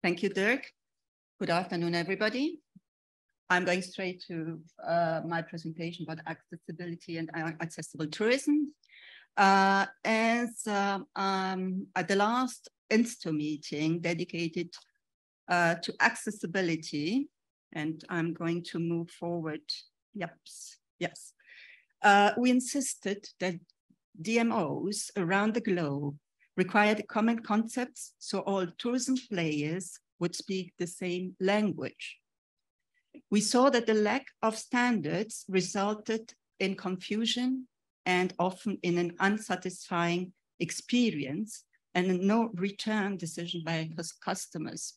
Thank you, Dirk. Good afternoon, everybody. I'm going straight to my presentation about accessibility and accessible tourism. At the last INSTO meeting dedicated to accessibility, and I'm going to move forward. Yes. We insisted that DMOs around the globe required common concepts so all tourism players would speak the same language. We saw that the lack of standards resulted in confusion and often in an unsatisfying experience and no return decision by customers.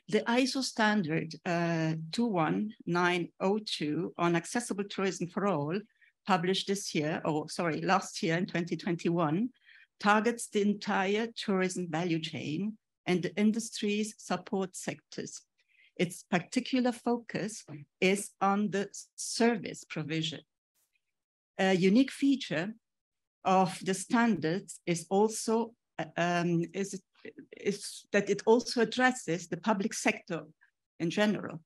The ISO standard 21902 on accessible tourism for all, published last year in 2021, targets the entire tourism value chain and the industry's support sectors. Its particular focus is on the service provision. A unique feature of the standards is also that it also addresses the public sector in general.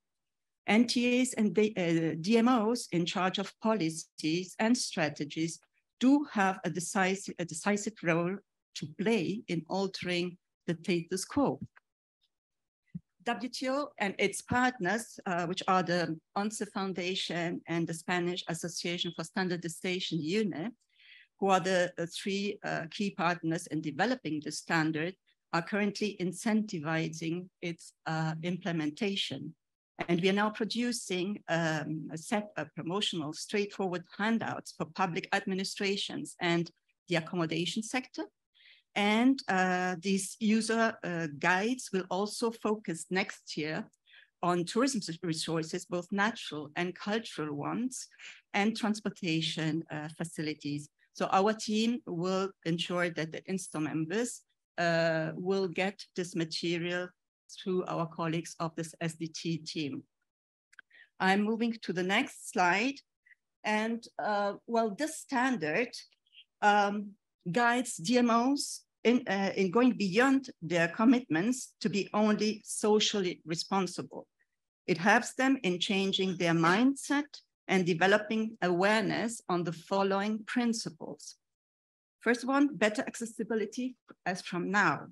NTAs and DMOs in charge of policies and strategies do have a decisive role to play in altering the status quo. WTO and its partners, which are the ONCE Foundation and the Spanish Association for Standardization, UNE, who are the three key partners in developing the standard, are currently incentivizing its implementation. And we are now producing a set of promotional, straightforward handouts for public administrations and the accommodation sector. And these user guides will also focus next year on tourism resources, both natural and cultural ones, and transportation facilities. So our team will ensure that the INSTO members will get this material through our colleagues of this SDT team. I'm moving to the next slide. And well, this standard guides DMOs in going beyond their commitments to be only socially responsible. It helps them in changing their mindset and developing awareness on the following principles. First one, better accessibility as from now.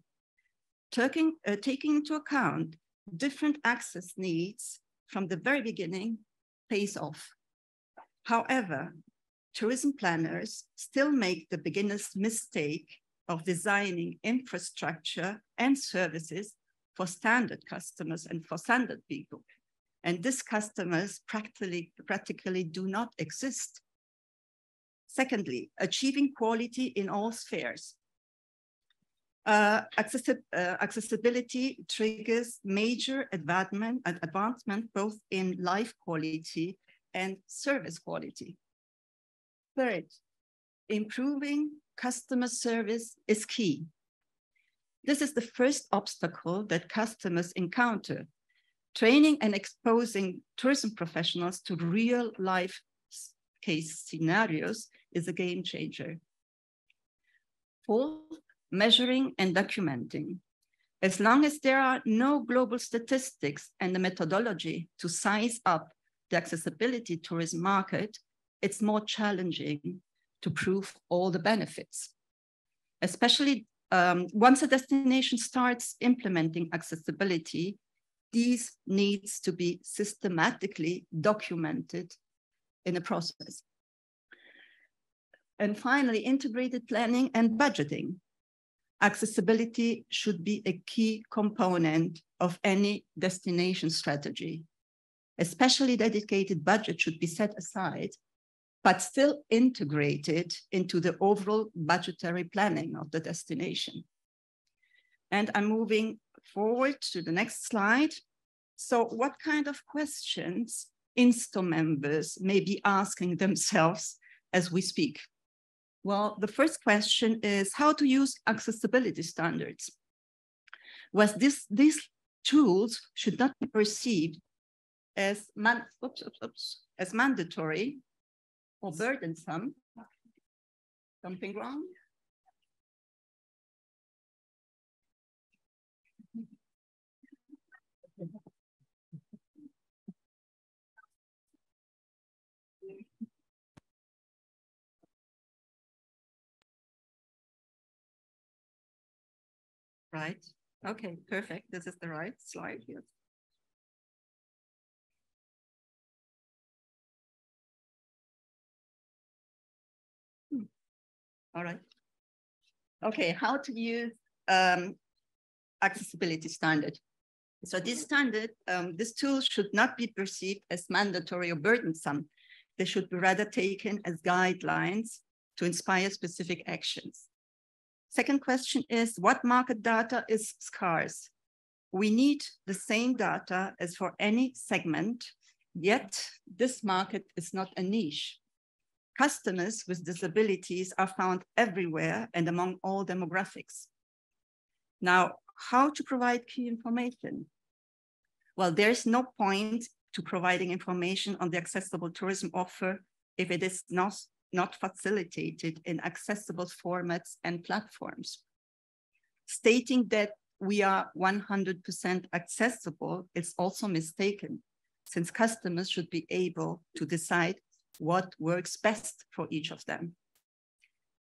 Taking into account different access needs from the very beginning pays off. However, tourism planners still make the beginner's mistake of designing infrastructure and services for standard customers and for standard people. And these customers practically do not exist. Secondly, achieving quality in all spheres. Accessibility triggers major advancement both in life quality and service quality. Third, improving customer service is key. This is the first obstacle that customers encounter. Training and exposing tourism professionals to real life case scenarios is a game changer. Fourth, measuring and documenting. As long as there are no global statistics and the methodology to size up the accessibility tourism market, it's more challenging to prove all the benefits. Especially once a destination starts implementing accessibility, these needs to be systematically documented in a process. And finally, integrated planning and budgeting. Accessibility should be a key component of any destination strategy. Especially dedicated budget should be set aside, but still integrated into the overall budgetary planning of the destination. And I'm moving forward to the next slide. So what kind of questions INSTO members may be asking themselves as we speak? Well, the first question is how to use accessibility standards. Was these tools should not be perceived as mandatory or burdensome. Something wrong? right? Okay, perfect. This is the right slide here. All right. Okay, how to use accessibility standard. So this standard, this tool should not be perceived as mandatory or burdensome. They should be rather taken as guidelines to inspire specific actions. Second question is, what market data is scarce? We need the same data as for any segment, yet this market is not a niche. Customers with disabilities are found everywhere and among all demographics. Now, how to provide key information? Well, there's no point to providing information on the accessible tourism offer if it is not facilitated in accessible formats and platforms. Stating that we are 100% accessible is also mistaken, since customers should be able to decide what works best for each of them.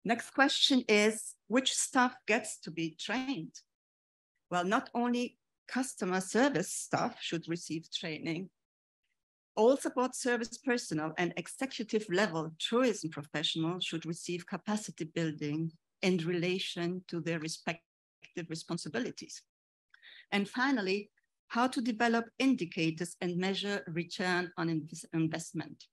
Next question is, which staff gets to be trained? Well, not only customer service staff should receive training, all support service personnel and executive level tourism professionals should receive capacity building in relation to their respective responsibilities. And finally, how to develop indicators and measure return on investment.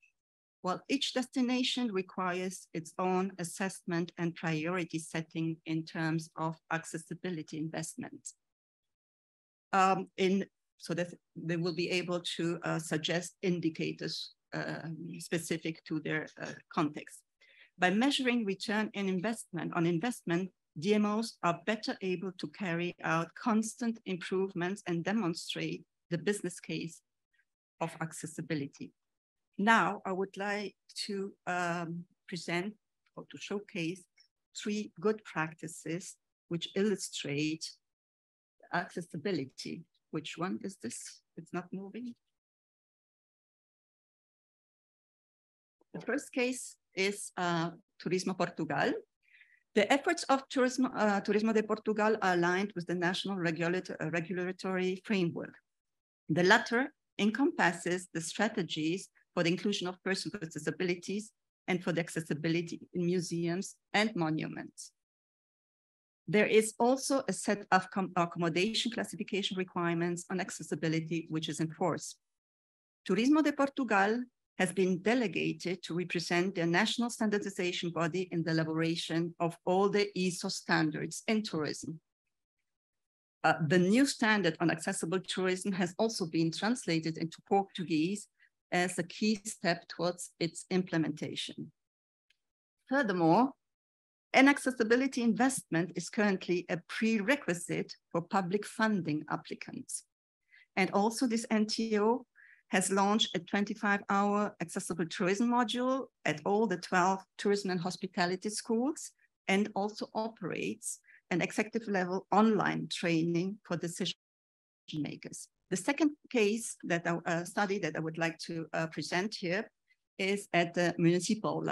Well, each destination requires its own assessment and priority setting in terms of accessibility investment. So that they will be able to suggest indicators specific to their context. By measuring return on investment, DMOs are better able to carry out constant improvements and demonstrate the business case of accessibility. Now, I would like to present or to showcase 3 good practices which illustrate accessibility. Which one is this? It's not moving. The first case is Turismo Portugal. The efforts of Turismo de Portugal are aligned with the national regulatory framework. The latter encompasses the strategies for the inclusion of persons with disabilities and for the accessibility in museums and monuments. There is also a set of accommodation classification requirements on accessibility, which is enforced. Turismo de Portugal has been delegated to represent the national standardization body in the elaboration of all the ISO standards in tourism. The new standard on accessible tourism has also been translated into Portuguese as a key step towards its implementation. Furthermore, an accessibility investment is currently a prerequisite for public funding applicants. And also this NTO has launched a 25-hour accessible tourism module at all the 12 tourism and hospitality schools, and also operates an executive level online training for decision makers. The second case that study that I would like to present here is at the municipal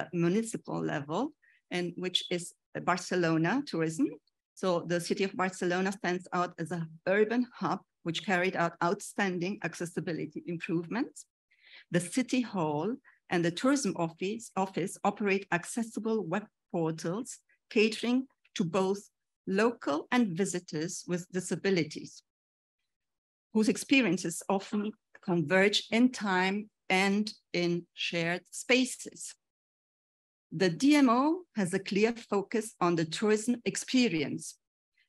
level, and which is Barcelona tourism. So the city of Barcelona stands out as an urban hub which carried out outstanding accessibility improvements. The city hall and the tourism office operate accessible web portals catering to both local and visitors with disabilities, whose experiences often converge in time and in shared spaces. The DMO has a clear focus on the tourism experience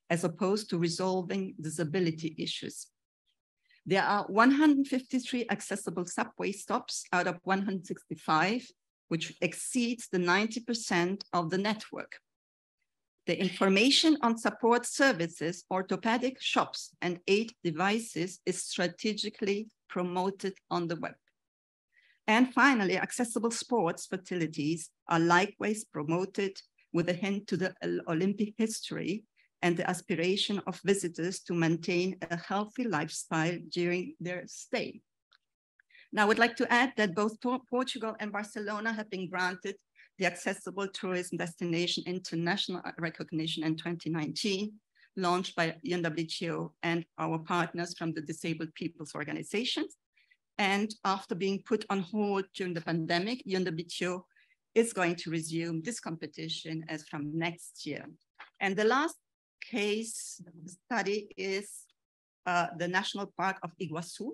as opposed to resolving disability issues. There are 153 accessible subway stops out of 165, which exceeds the 90% of the network. The information on support services, orthopedic shops, and aid devices is strategically promoted on the web. And finally, accessible sports facilities are likewise promoted with a hint to the Olympic history and the aspiration of visitors to maintain a healthy lifestyle during their stay. Now, I would like to add that both Portugal and Barcelona have been granted the Accessible Tourism Destination International recognition in 2019, launched by UNWTO and our partners from the disabled people's organizations. And after being put on hold during the pandemic, UNWTO is going to resume this competition as from next year. And the last case study is the National Park of Iguazu,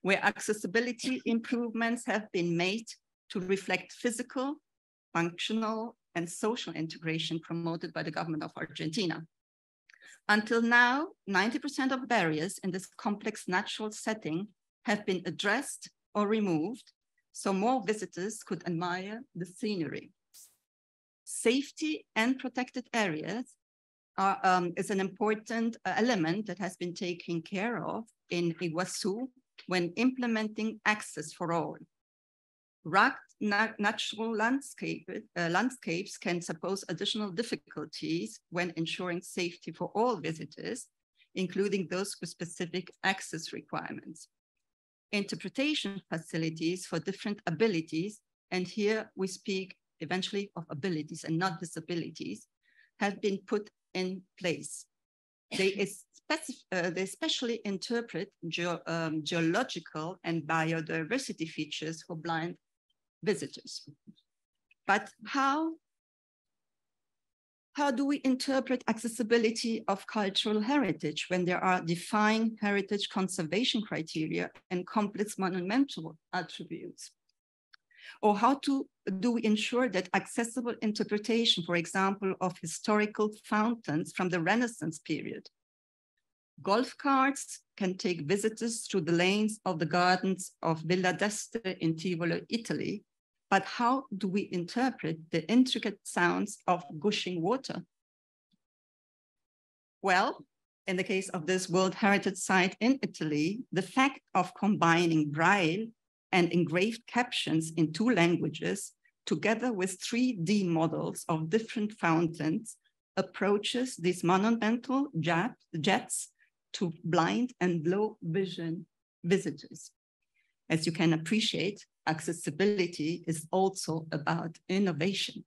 where accessibility improvements have been made to reflect physical, functional, and social integration promoted by the government of Argentina. Until now, 90% of barriers in this complex natural setting have been addressed or removed, so more visitors could admire the scenery. Safety and protected areas is an important element that has been taken care of in Iguazu when implementing access for all. Rugged natural landscapes can suppose additional difficulties when ensuring safety for all visitors, including those with specific access requirements. Interpretation facilities for different abilities, and here we speak eventually of abilities and not disabilities, have been put in place. They especially interpret geological and biodiversity features for blind visitors. But how do we interpret accessibility of cultural heritage when there are defined heritage conservation criteria and complex monumental attributes? Or how do we ensure that accessible interpretation, for example, of historical fountains from the Renaissance period? Golf carts can take visitors through the lanes of the gardens of Villa d'Este in Tivoli, Italy, but how do we interpret the intricate sounds of gushing water? Well, in the case of this World Heritage Site in Italy, the fact of combining Braille and engraved captions in 2 languages, together with 3D models of different fountains, approaches these monumental jets to blind and low vision visitors. As you can appreciate, accessibility is also about innovation.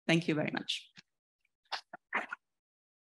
Thank you very much.